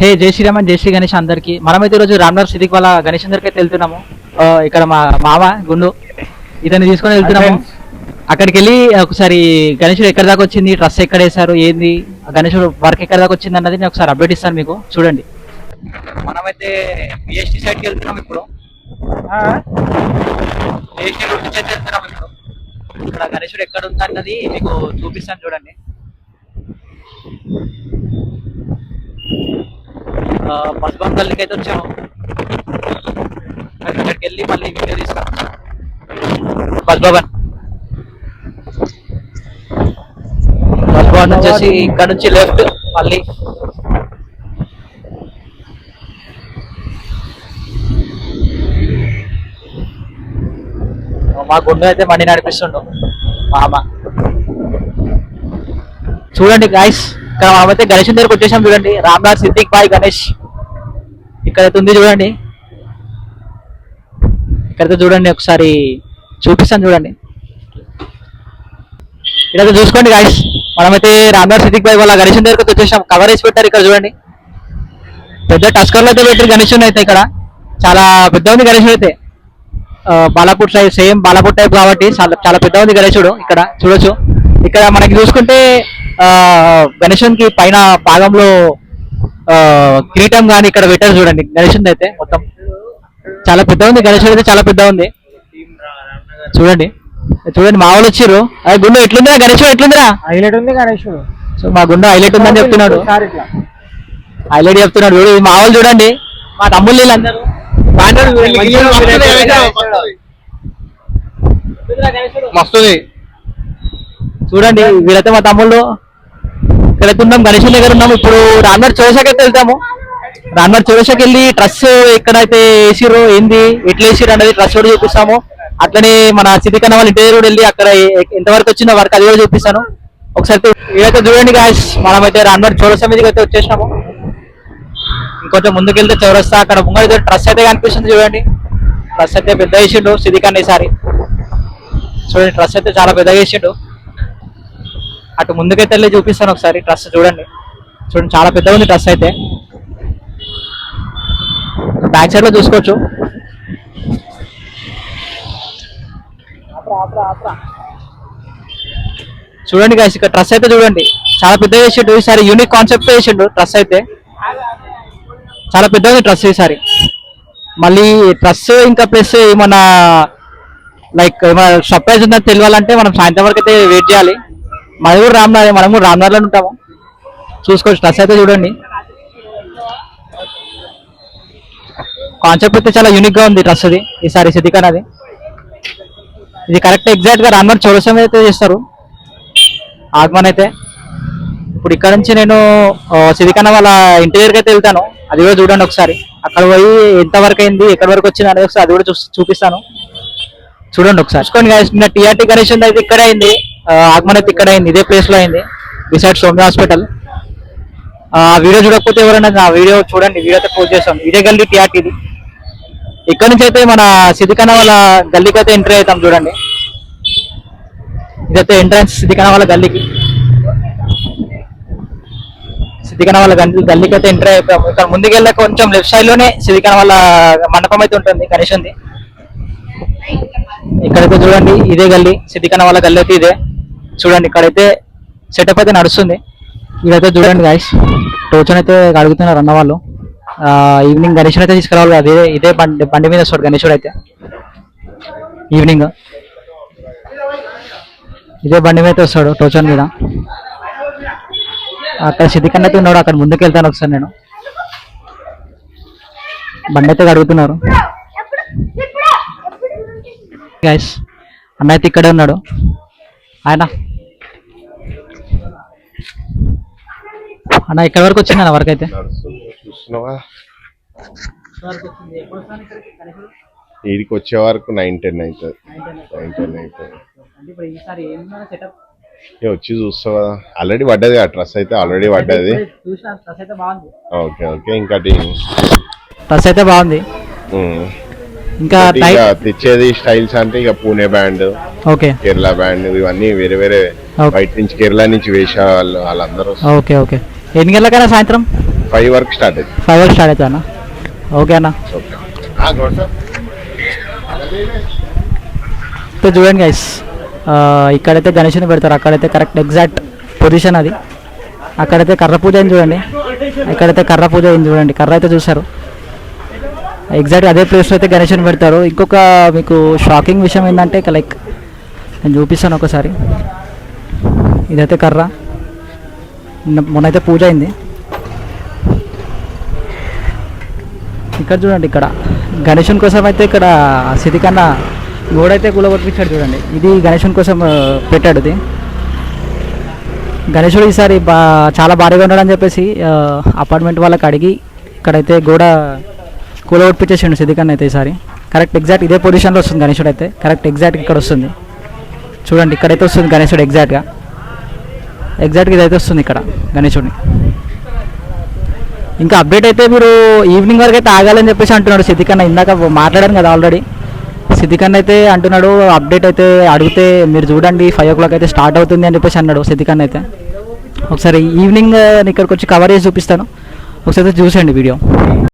హే జై శ్రీరామ్ జై శ్రీ గణేష్ అందరికి. మనమైతే ఈరోజు రామ్నగర్ సిద్దిక్ వాళ్ళ గణేష్ అందరికి అయితే వెళ్తున్నాము. ఇక్కడ మా మామ గుండు ఇతన్ని తీసుకొని వెళ్తున్నాము. అక్కడికి వెళ్ళి ఒకసారి గణేశుడు ఎక్కడి దాకా వచ్చింది, డ్రెస్ ఎక్కడ వేసారు, ఏంది గణేశుడు వర్క్ ఎక్కడి దాకా వచ్చింది అన్నది నేను ఒకసారి అప్డేట్ ఇస్తాను మీకు. చూడండి, మనమైతే బిఎస్టీ సైడ్కి వెళ్తున్నాం ఇప్పుడు. బిఎస్టీ రూట్ నుంచి అయితే వెళ్తున్నాం ఇప్పుడు. ఇక్కడ గణేశుడు ఎక్కడ ఉంది అన్నది మీకు చూపిస్తాను చూడండి. బస్ బంగాల్కి అయితే వచ్చాము. అక్కడికి వెళ్ళి మళ్ళీ వీడియో తీస్తాం. బస్ భవన్ వచ్చేసి ఇక్కడ నుంచి లెఫ్ట్ మళ్ళీ మా గుండె అయితే మండి నడిపిస్తుండు మామ. చూడండి గాయస్, ఇక్కడ మనమైతే గణేష్ దగ్గరకు వచ్చేసాం. చూడండి, రామ్నగర్ సిద్దిక్ బాయ్ గణేష్ ఇక్కడైతే ఉంది చూడండి. ఇక్కడైతే చూడండి, ఒకసారి చూపిస్తాను చూడండి. ఇక్కడైతే చూసుకోండి గాయస్, మనమైతే రామ్నగర్ సిద్దిక్ బాయ్ వాళ్ళ గణేష్ దగ్గరకు వచ్చేసాం. కవర్ వేసి పెట్టారు ఇక్కడ చూడండి. పెద్ద టస్కర్లో అయితే పెట్టారు గణేషుని అయితే. ఇక్కడ చాలా పెద్ద ఉంది గణేశుడు అయితే. Balapur type, same Balapur type కాబట్టి చాలా పెద్ద ఉంది గణేశుడు. ఇక్కడ చూడొచ్చు. ఇక్కడ మనకి చూసుకుంటే గణేశునికి పైన భాగంలో కిరీటం కానీ ఇక్కడ పెట్టారు చూడండి. గణేశుని అయితే మొత్తం చాలా పెద్ద ఉంది. గణేశుడు అయితే చాలా పెద్ద ఉంది. చూడండి చూడండి, మా వాళ్ళు వచ్చారు. అది గుండు ఎట్లుందిరా గణేశుడు, ఎట్లుందిరా? హైలైట్ ఉంది గణేశుడు. సో మా గుండు హైలైట్ ఉందని చెప్తున్నాడు. హైలైట్ చెప్తున్నాడు. మా వాళ్ళు చూడండి, మా తమ్ముళ్ళు వీళ్ళందరూ మస్తుంది. చూడండి, వీళ్ళైతే మా తమ్ముళ్ళు. ఇక్కడైతే ఉన్నాం, గణేశుని దగ్గర ఉన్నాము. ఇప్పుడు రామ్నగర్ చౌరసాకి అయితే వెళ్తాము. రామ్నగర్ చౌరసాకి వెళ్ళి డ్రెస్ ఎక్కడైతే వేసిరో, ఏంది ఎట్లా వేసిరు అనేది డ్రెస్ కూడా చూపిస్తాము. అట్లనే మన సిద్దిక్ అన్న వాళ్ళ ఇంటి దగ్గర కూడా వెళ్ళి అక్కడ ఎంతవరకు వచ్చిందో వర్క్ అది కూడా చూపిస్తాను. ఒకసారి ఇదైతే చూడండి గాయస్, మనమైతే రామ్నగర్ చౌరసా మీదకి అయితే వచ్చేసినాము. ఇంకొంచెం ముందుకెళ్తే చౌరస్తా, అక్కడ ముంగడి డ్రెస్ అయితే కనిపిస్తుంది చూడండి. డ్రెస్ అయితే పెద్ద వేసిండు సిద్దిక్ అన్న ఈసారి. చూడండి, డ్రెస్ అయితే చాలా పెద్దగా వేసిండు. అటు ముందుకైతే వెళ్ళి చూపిస్తాను ఒకసారి. డ్రెస్ చూడండి, చూడండి చాలా పెద్దగా ఉంది డ్రెస్ అయితే. బ్యాక్ సైడ్ లో చూసుకోవచ్చు. చూడండి గాయస్, ఇక్కడ డ్రెస్ అయితే చూడండి చాలా పెద్దగా వేసిండు ఈసారి. యూనిక్ కాన్సెప్ట్ వేసిండు డ్రెస్ అయితే. చాలా పెద్దగా ఉంది డ్రెస్ ఈసారి. మళ్ళీ డ్రెస్ ఇంకా ప్లస్ ఏమన్నా లైక్ ఏమైనా సర్ప్రైజ్ ఉందని తెలియాలంటే మనం సాయంత్రం వరకు అయితే వెయిట్ చేయాలి. మనం కూడా రామ్నగర్లో ఉంటాము. చూసుకోవచ్చు, డ్రెస్ అయితే చూడండి. కాన్సెప్ట్ అయితే చాలా యూనిక్ గా ఉంది డ్రెస్ అది ఈసారి సిద్దిక్ అన్నది. ఇది కరెక్ట్ ఎగ్జాక్ట్ గా రామ్నగర్ చౌరసా మీద అయితే చేస్తారు ఆగమన్ అయితే. ఇప్పుడు ఇక్కడ నుంచి నేను సిద్దిక్ అన్న వాళ్ళ ఇంటి దగ్గరికి అయితే వెళ్తాను. అది కూడా చూడండి ఒకసారి. అక్కడ పోయి ఎంత వరకు అయింది, ఎక్కడి వరకు వచ్చింది అనేది ఒకసారి అది కూడా చూపిస్తాను. చూడండి ఒకసారి. చూసుకోండి గాయస్, నిన్న టీఆర్టీ గణేష్ అయితే ఇక్కడే అయింది. ఆగమన్ అయితే ఇక్కడ అయింది, ఇదే ప్లేస్ లో అయింది, బిసైడ్ సోమ్య హాస్పిటల్. ఆ వీడియో చూడకపోతే ఎవరైనా ఆ వీడియో చూడండి, వీడియో అయితే పోస్ట్ చేస్తాం. ఇదే గల్లీ టీఆర్టీది. ఇక్కడ నుంచి అయితే మన సిద్దిక్ అన్న వాళ్ళ గల్లీకి అయితే ఎంట్రీ అవుతాం చూడండి. ఇదైతే ఎంట్రన్స్ సిద్దిక్ అన్న వాళ్ళ గల్లీకి. సిద్దిక్ అన్న వాళ్ళ గల్లీకి అయితే ఎంట్రీ అయిపోయాం. ఇక్కడ ముందుకు వెళ్ళాక కొంచెం లెఫ్ట్ సైడ్ లోనే సిద్దిక్ అన్న వాళ్ళ మండపం అయితే ఉంటుంది గణేశుంది. ఇక్కడైతే చూడండి, ఇదే గల్లీ, సిద్దిక్ అన్న వాళ్ళ గల్లీ అయితే ఇదే. చూడండి, ఇక్కడైతే సెటప్ అయితే నడుస్తుంది. ఇదైతే చూడండి గాయస్, టోచన్ అయితే అడుగుతున్నారు అన్న వాళ్ళు. ఈవినింగ్ గణేశుడు అయితే తీసుకురావాలి. అదే ఇదే బండి మీద వస్తాడు గణేశుడు అయితే ఈవినింగ్. ఇదే బండి మీద వస్తాడు టోచన్ మీద. అక్కడ సిద్దిక్ అన్న అయితే ఉన్నాడు, అక్కడ ముందుకు వెళ్తాను ఒకసారి నేను. బండి అయితే అడుగుతున్నారు గైస్. అన్న అయితే ఇక్కడే ఉన్నాడు. ఆయన అన్న ఇక్కడ వరకు వచ్చింది అన్న వర్క్ అయితే. వీడికి వచ్చే వరకు 9-10 అవుతుంది. వచ్చి చూస్తావు కదా, ఆల్రెడీ పడ్డది ఆ డ్రెస్ అయితే. ఆల్రెడీ పడ్డది. Okay okay. ఇంకా డ్రెస్ అయితే బాగుంది. ఇంకా తెచ్చేది స్టైల్స్ అంటే ఇక Pune band, okay, Kerala band, ఇవన్నీ వేరే వేరే బయట నుంచి కేరళ నుంచి వేసే వాళ్ళందరూ. Okay okay. ఎన్ని గంటలకైనా సాయంత్రం? 5 వరకు స్టార్ట్ అవుతుంది 5 వరకు స్టార్ట్ అవుతా అన్న. ఓకే అన్న. ఓకే సో చూడండి గైస్, ఇక్కడైతే గణేషుని పెడతారు, అక్కడైతే కరెక్ట్ ఎగ్జాక్ట్ పొజిషన్ అది. అక్కడైతే కర్ర పూజ అయింది చూడండి, ఇక్కడైతే కర్ర పూజ అయింది చూడండి, కర్ర అయితే చూసారు. ఎగ్జాక్ట్ అదే ప్లేస్లో అయితే గణేషుని పెడతారు. ఇంకొక మీకు షాకింగ్ విషయం ఏంటంటే లైక్ నేను చూపిస్తాను ఒకసారి. ఇదైతే కర్ర, మొన్నైతే పూజ అయింది. ఇక్కడ చూడండి, ఇక్కడ గణేషుని కోసం అయితే ఇక్కడ సిద్ధికన్నా గోడైతే కూలగొట్టించాడు చూడండి. ఇది గణేషుని కోసం పెట్టాడు. ఇది గణేశుడు ఈసారి చాలా భారీగా ఉన్నాడని చెప్పేసి అపార్ట్మెంట్ వాళ్ళకి అడిగి ఇక్కడైతే గోడ కూలగొట్టించేసిండు సిద్ధికన్నా అయితే ఈసారి. కరెక్ట్ ఎగ్జాక్ట్ ఇదే పొజిషన్లో వస్తుంది గణేశుడు అయితే, కరెక్ట్ ఎగ్జాక్ట్ ఇక్కడ వస్తుంది చూడండి. ఇక్కడైతే వస్తుంది గణేశుడు ఎగ్జాక్ట్గా ఇదైతే వస్తుంది ఇక్కడ గణేశుడిని. ఇంకా అప్డేట్ అయితే మీరు ఈవినింగ్ వరకు అయితే ఆగాలని చెప్పేసి అంటున్నాడు సిద్ధికన్నా. ఇందాక మాట్లాడాను కదా ఆల్రెడీ. సిద్ధికన్నా అయితే అంటున్నాడు అప్డేట్ అయితే అడిగితే మీరు చూడండి 5 o'clock అయితే స్టార్ట్ అవుతుంది అని చెప్పేసి అన్నాడు సిద్ధికన్నా అయితే. ఒకసారి ఈవినింగ్ ఇక్కడికి వచ్చి కవర్ చేసి చూపిస్తాను, ఒకసారి చూసేయండి వీడియో.